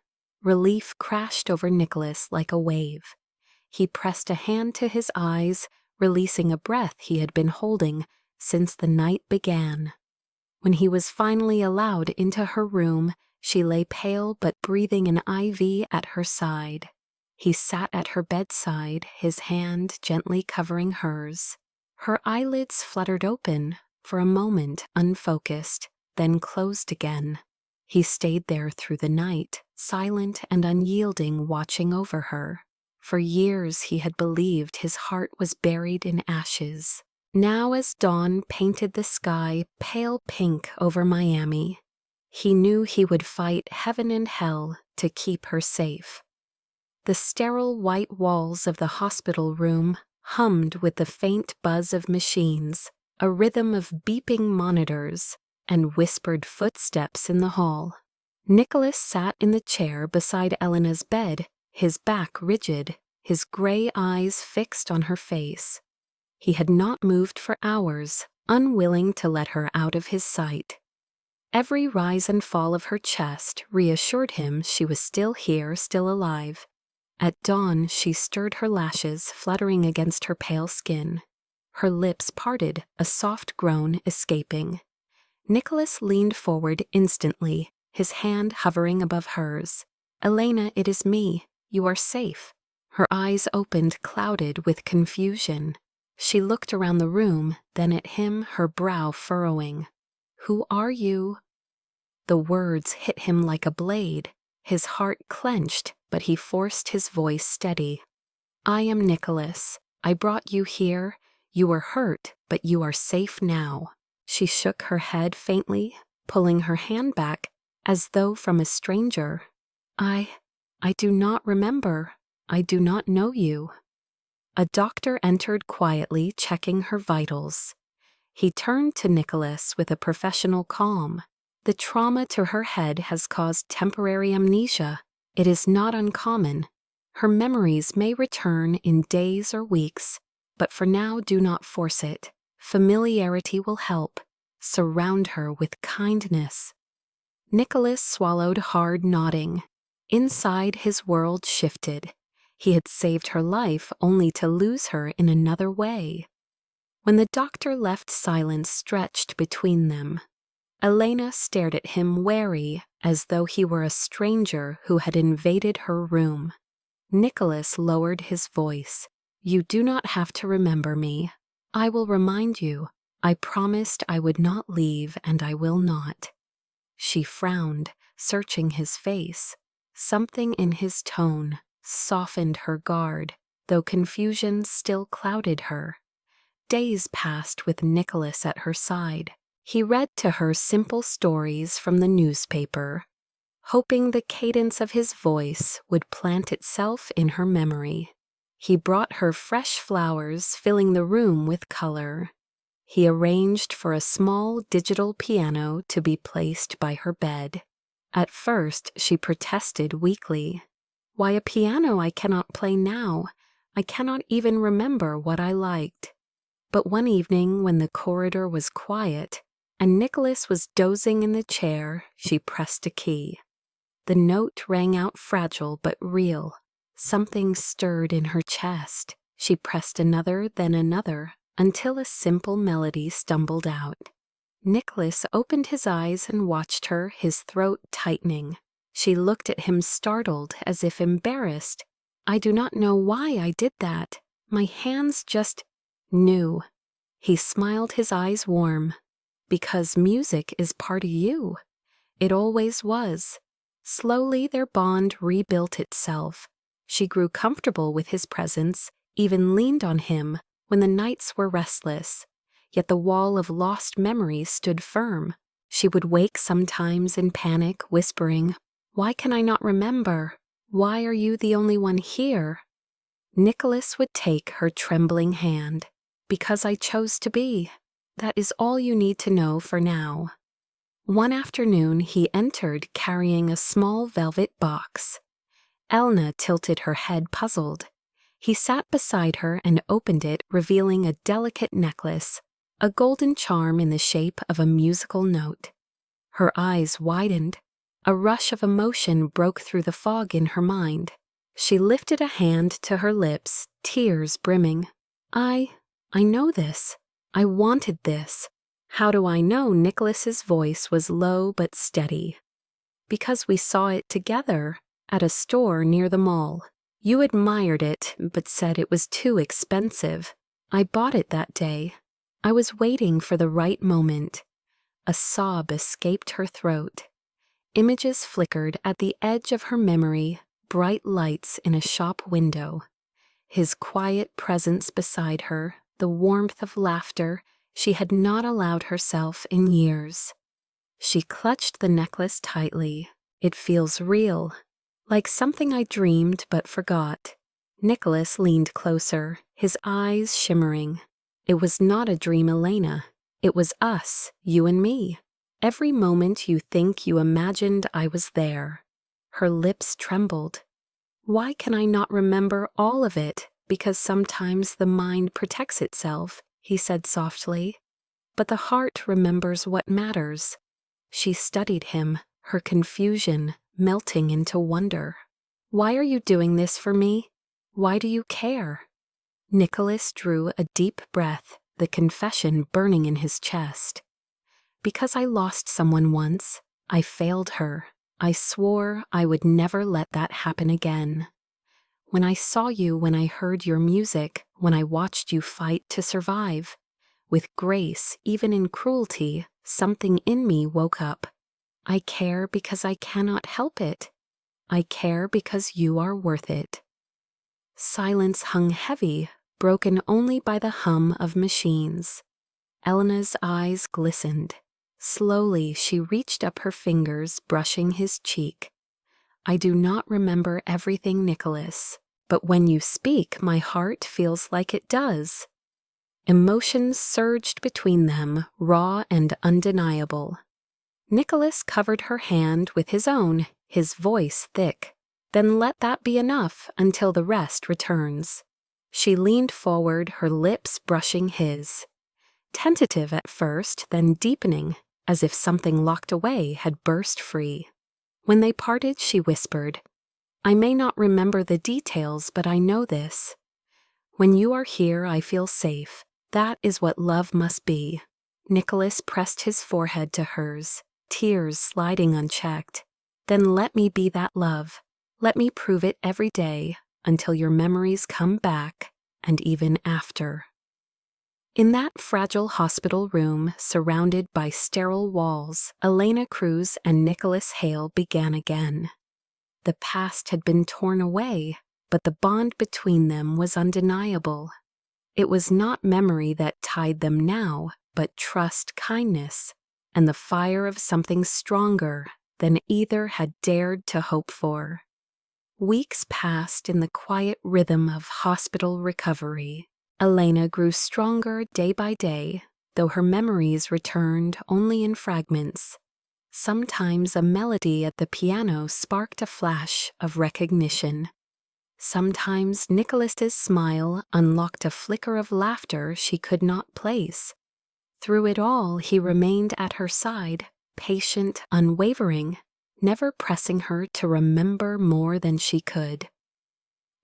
Relief crashed over Nicholas like a wave. He pressed a hand to his eyes, releasing a breath he had been holding since the night began. When he was finally allowed into her room, she lay pale but breathing an IV at her side. He sat at her bedside, his hand gently covering hers. Her eyelids fluttered open, for a moment unfocused, then closed again. He stayed there through the night, silent and unyielding, watching over her. For years he had believed his heart was buried in ashes. Now, as dawn painted the sky pale pink over Miami, he knew he would fight heaven and hell to keep her safe. The sterile white walls of the hospital room hummed with the faint buzz of machines, a rhythm of beeping monitors, and whispered footsteps in the hall. Nicholas sat in the chair beside Elena's bed, his back rigid, his gray eyes fixed on her face. He had not moved for hours, unwilling to let her out of his sight. Every rise and fall of her chest reassured him she was still here, still alive. At dawn, she stirred her lashes, fluttering against her pale skin. Her lips parted, a soft groan escaping. Nicholas leaned forward instantly, his hand hovering above hers. "Elena, it is me. You are safe." Her eyes opened, clouded with confusion. She looked around the room, then at him, her brow furrowing. "Who are you?" The words hit him like a blade. His heart clenched, but he forced his voice steady. "I am Nicholas. I brought you here. You were hurt, but you are safe now." She shook her head faintly, pulling her hand back, as though from a stranger. I do not remember. I do not know you." A doctor entered quietly, checking her vitals. He turned to Nicholas with a professional calm. "The trauma to her head has caused temporary amnesia. It is not uncommon. Her memories may return in days or weeks, but for now do not force it. Familiarity will help. Surround her with kindness." Nicholas swallowed hard, nodding. Inside, his world shifted. He had saved her life only to lose her in another way. When the doctor left, silence stretched between them. Elena stared at him, wary, as though he were a stranger who had invaded her room. Nicholas lowered his voice. "You do not have to remember me. I will remind you. I promised I would not leave, and I will not." She frowned, searching his face. Something in his tone softened her guard, though confusion still clouded her. Days passed with Nicholas at her side. He read to her simple stories from the newspaper, hoping the cadence of his voice would plant itself in her memory. He brought her fresh flowers, filling the room with color. He arranged for a small digital piano to be placed by her bed. At first, she protested weakly. "Why a piano? I cannot play now. I cannot even remember what I liked." But one evening, when the corridor was quiet and Nicholas was dozing in the chair, she pressed a key. The note rang out, fragile but real. Something stirred in her chest. She pressed another, then another, until a simple melody stumbled out. Nicholas opened his eyes and watched her, his throat tightening. She looked at him, startled, as if embarrassed. "I do not know why I did that. My hands just knew." He smiled, his eyes warm. "Because music is part of you. It always was." Slowly their bond rebuilt itself. She grew comfortable with his presence, even leaned on him when the nights were restless. Yet the wall of lost memories stood firm. She would wake sometimes in panic, whispering, "Why can I not remember? Why are you the only one here?" Nicholas would take her trembling hand. "Because I chose to be. That is all you need to know for now." One afternoon he entered carrying a small velvet box. Elena tilted her head, puzzled. He sat beside her and opened it, revealing a delicate necklace, a golden charm in the shape of a musical note. Her eyes widened. A rush of emotion broke through the fog in her mind. She lifted a hand to her lips, tears brimming. I know this. I wanted this." "How do I know?" Nicholas's voice was low but steady. "Because we saw it together at a store near the mall. You admired it, but said it was too expensive. I bought it that day. I was waiting for the right moment." A sob escaped her throat. Images flickered at the edge of her memory, bright lights in a shop window. His quiet presence beside her, the warmth of laughter she had not allowed herself in years. She clutched the necklace tightly. "It feels real, like something I dreamed but forgot." Nicholas leaned closer, his eyes shimmering. "It was not a dream, Elena. It was us, you and me. Every moment you think you imagined I was there." Her lips trembled. "Why can I not remember all of it?" "Because sometimes the mind protects itself," he said softly. "But the heart remembers what matters." She studied him, her confusion melting into wonder. "Why are you doing this for me? Why do you care?" Nicholas drew a deep breath, the confession burning in his chest. "Because I lost someone once. I failed her. I swore I would never let that happen again. When I saw you, when I heard your music, when I watched you fight to survive. With grace, even in cruelty, something in me woke up. I care because I cannot help it. I care because you are worth it. Silence hung heavy, broken only by the hum of machines. Elena's eyes glistened. Slowly, she reached up her fingers, brushing his cheek. I do not remember everything, Nicholas, but when you speak, my heart feels like it does. Emotions surged between them, raw and undeniable. Nicholas covered her hand with his own, his voice thick. Then let that be enough until the rest returns. She leaned forward, her lips brushing his. Tentative at first, then deepening, as if something locked away had burst free. When they parted, she whispered, I may not remember the details, but I know this. When you are here, I feel safe. That is what love must be. Nicholas pressed his forehead to hers, tears sliding unchecked. Then let me be that love. Let me prove it every day, until your memories come back, and even after. In that fragile hospital room, surrounded by sterile walls, Elena Cruz and Nicholas Hale began again. The past had been torn away, but the bond between them was undeniable. It was not memory that tied them now, but trust, kindness, and the fire of something stronger than either had dared to hope for. Weeks passed in the quiet rhythm of hospital recovery. Elena grew stronger day by day, though her memories returned only in fragments. Sometimes a melody at the piano sparked a flash of recognition. Sometimes Nicholas's smile unlocked a flicker of laughter she could not place. Through it all, he remained at her side, patient, unwavering, never pressing her to remember more than she could.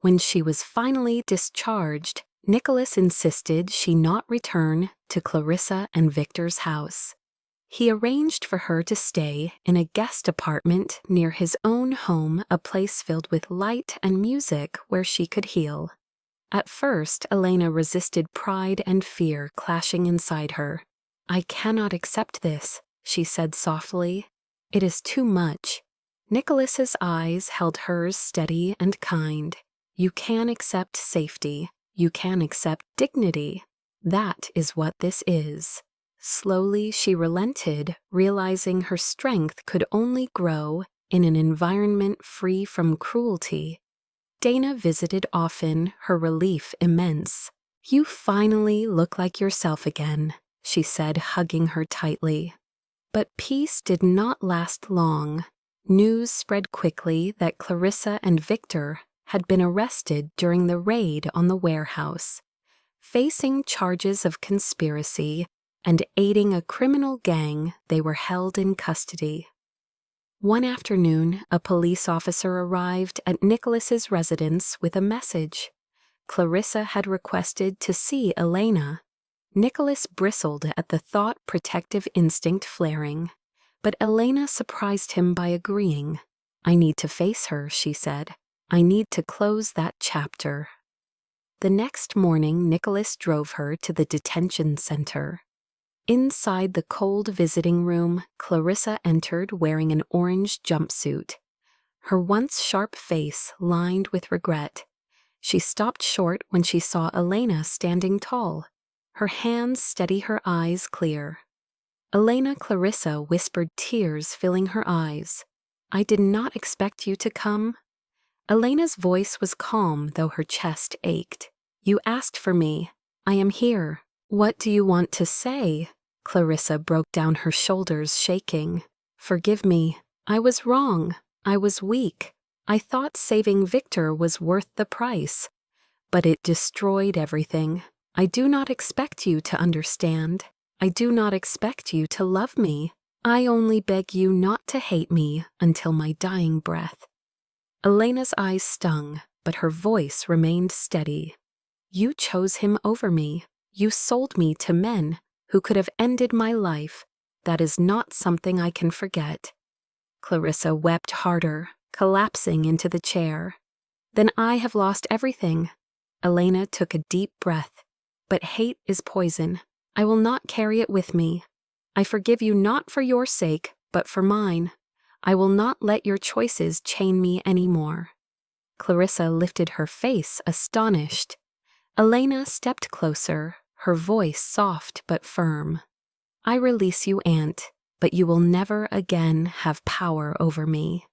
When she was finally discharged, Nicholas insisted she not return to Clarissa and Victor's house. He arranged for her to stay in a guest apartment near his own home, a place filled with light and music where she could heal. At first, Elena resisted, pride and fear clashing inside her. I cannot accept this, she said softly. It is too much. Nicholas's eyes held hers steady and kind. You can accept safety. You can accept dignity. That is what this is. Slowly she relented, realizing her strength could only grow in an environment free from cruelty. Dana visited often, her relief immense. You finally look like yourself again, she said, hugging her tightly. But peace did not last long. News spread quickly that Clarissa and Victor had been arrested during the raid on the warehouse. Facing charges of conspiracy and aiding a criminal gang, they were held in custody. One afternoon, a police officer arrived at Nicholas's residence with a message. Clarissa had requested to see Elena. Nicholas bristled at the thought, protective instinct flaring. But Elena surprised him by agreeing. I need to face her, she said. I need to close that chapter. The next morning, Nicholas drove her to the detention center. Inside the cold visiting room, Clarissa entered wearing an orange jumpsuit. Her once sharp face lined with regret. She stopped short when she saw Elena standing tall, her hands steady, her eyes clear. Elena, Clarissa whispered, tears filling her eyes. I did not expect you to come. Elena's voice was calm, though her chest ached. You asked for me. I am here. What do you want to say? Clarissa broke down, her shoulders shaking. Forgive me. I was wrong. I was weak. I thought saving Victor was worth the price. But it destroyed everything. I do not expect you to understand. I do not expect you to love me. I only beg you not to hate me until my dying breath. Elena's eyes stung, but her voice remained steady. You chose him over me. You sold me to men who could have ended my life. That is not something I can forget. Clarissa wept harder, collapsing into the chair. Then I have lost everything. Elena took a deep breath. But hate is poison. I will not carry it with me. I forgive you not for your sake, but for mine. I will not let your choices chain me anymore. Clarissa lifted her face, astonished. Elena stepped closer, her voice soft but firm. I release you, Aunt, but you will never again have power over me.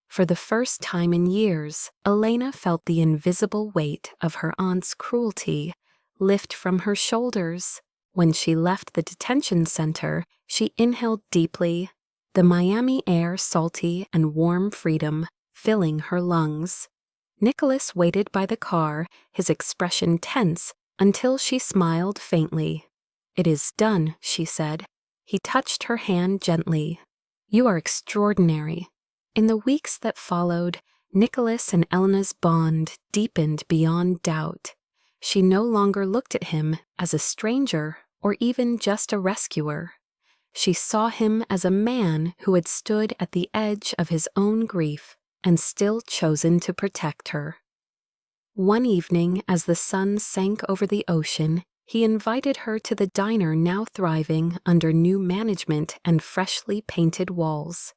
For the first time in years, Elena felt the invisible weight of her aunt's cruelty lift from her shoulders. When she left the detention center, she inhaled deeply, the Miami air salty and warm freedom filling her lungs. Nicholas waited by the car, his expression tense, until she smiled faintly. It is done, she said. He touched her hand gently. You are extraordinary. In the weeks that followed, Nicholas and Elena's bond deepened beyond doubt. She no longer looked at him as a stranger or even just a rescuer. She saw him as a man who had stood at the edge of his own grief and still chosen to protect her. One evening, as the sun sank over the ocean, he invited her to the diner now thriving under new management and freshly painted walls.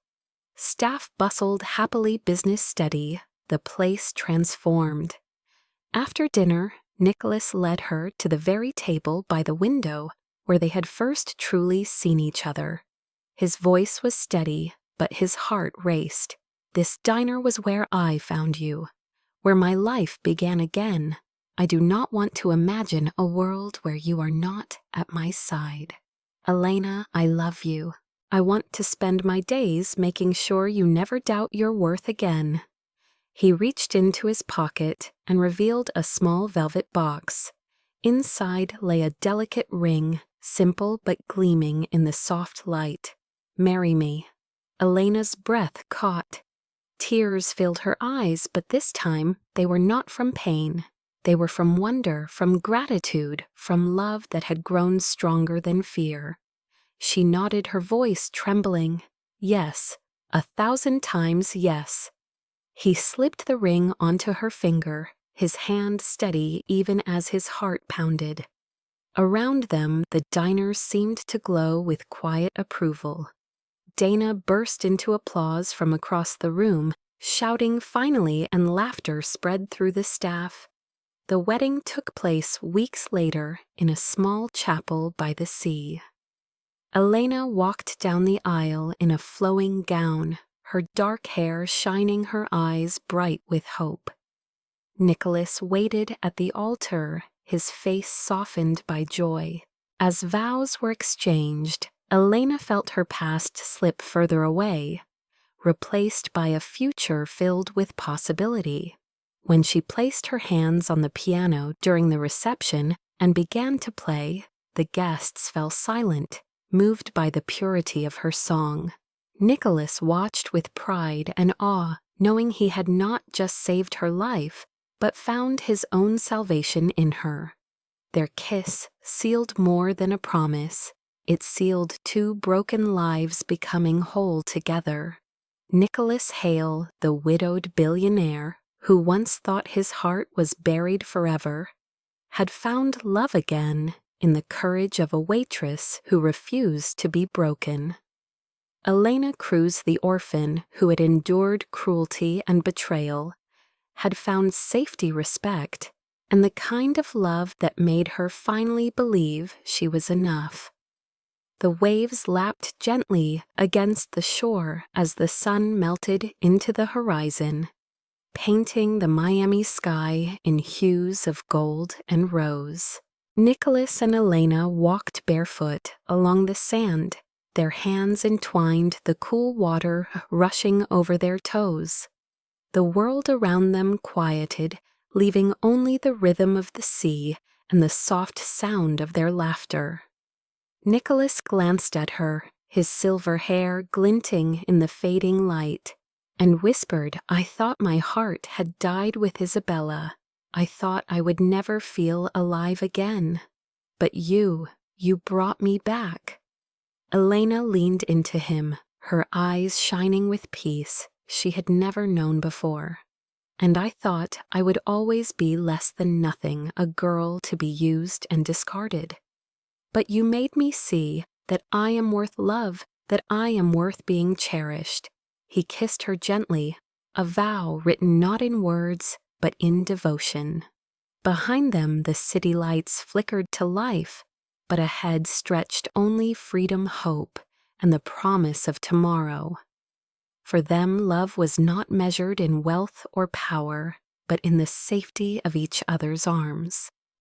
Staff bustled happily, business steady, the place transformed. After dinner, Nicholas led her to the very table by the window where they had first truly seen each other. His voice was steady, but his heart raced. This diner was where I found you, where my life began again. I do not want to imagine a world where you are not at my side. Elena, I love you. I want to spend my days making sure you never doubt your worth again. He reached into his pocket and revealed a small velvet box. Inside lay a delicate ring, simple but gleaming in the soft light. Marry me. Elena's breath caught. Tears filled her eyes, but this time they were not from pain. They were from wonder, from gratitude, from love that had grown stronger than fear. She nodded, her voice trembling. Yes, 1,000 times yes. He slipped the ring onto her finger, his hand steady even as his heart pounded. Around them, the diner seemed to glow with quiet approval. Dana burst into applause from across the room, shouting finally, and laughter spread through the staff. The wedding took place weeks later in a small chapel by the sea. Elena walked down the aisle in a flowing gown, her dark hair shining, her eyes bright with hope. Nicholas waited at the altar, his face softened by joy. As vows were exchanged, Elena felt her past slip further away, replaced by a future filled with possibility. When she placed her hands on the piano during the reception and began to play, the guests fell silent, moved by the purity of her song. Nicholas watched with pride and awe, knowing he had not just saved her life, but found his own salvation in her. Their kiss sealed more than a promise. It sealed 2 broken lives becoming whole together. Nicholas Hale, the widowed billionaire, who once thought his heart was buried forever, had found love again in the courage of a waitress who refused to be broken. Elena Cruz, the orphan who had endured cruelty and betrayal, had found safety, respect, and the kind of love that made her finally believe she was enough. The waves lapped gently against the shore as the sun melted into the horizon, painting the Miami sky in hues of gold and rose. Nicholas and Elena walked barefoot along the sand, their hands entwined, the cool water rushing over their toes. The world around them quieted, leaving only the rhythm of the sea and the soft sound of their laughter. Nicholas glanced at her, his silver hair glinting in the fading light, and whispered, I thought my heart had died with Isabella. I thought I would never feel alive again. But you brought me back. Elena leaned into him, her eyes shining with peace she had never known before. and I thought I would always be less than nothing, a girl to be used and discarded. But you made me see that I am worth love, that I am worth being cherished." He kissed her gently, a vow written not in words, but in devotion. Behind them the city lights flickered to life, but ahead stretched only freedom, hope, and the promise of tomorrow. For them love was not measured in wealth or power, but in the safety of each other's arms.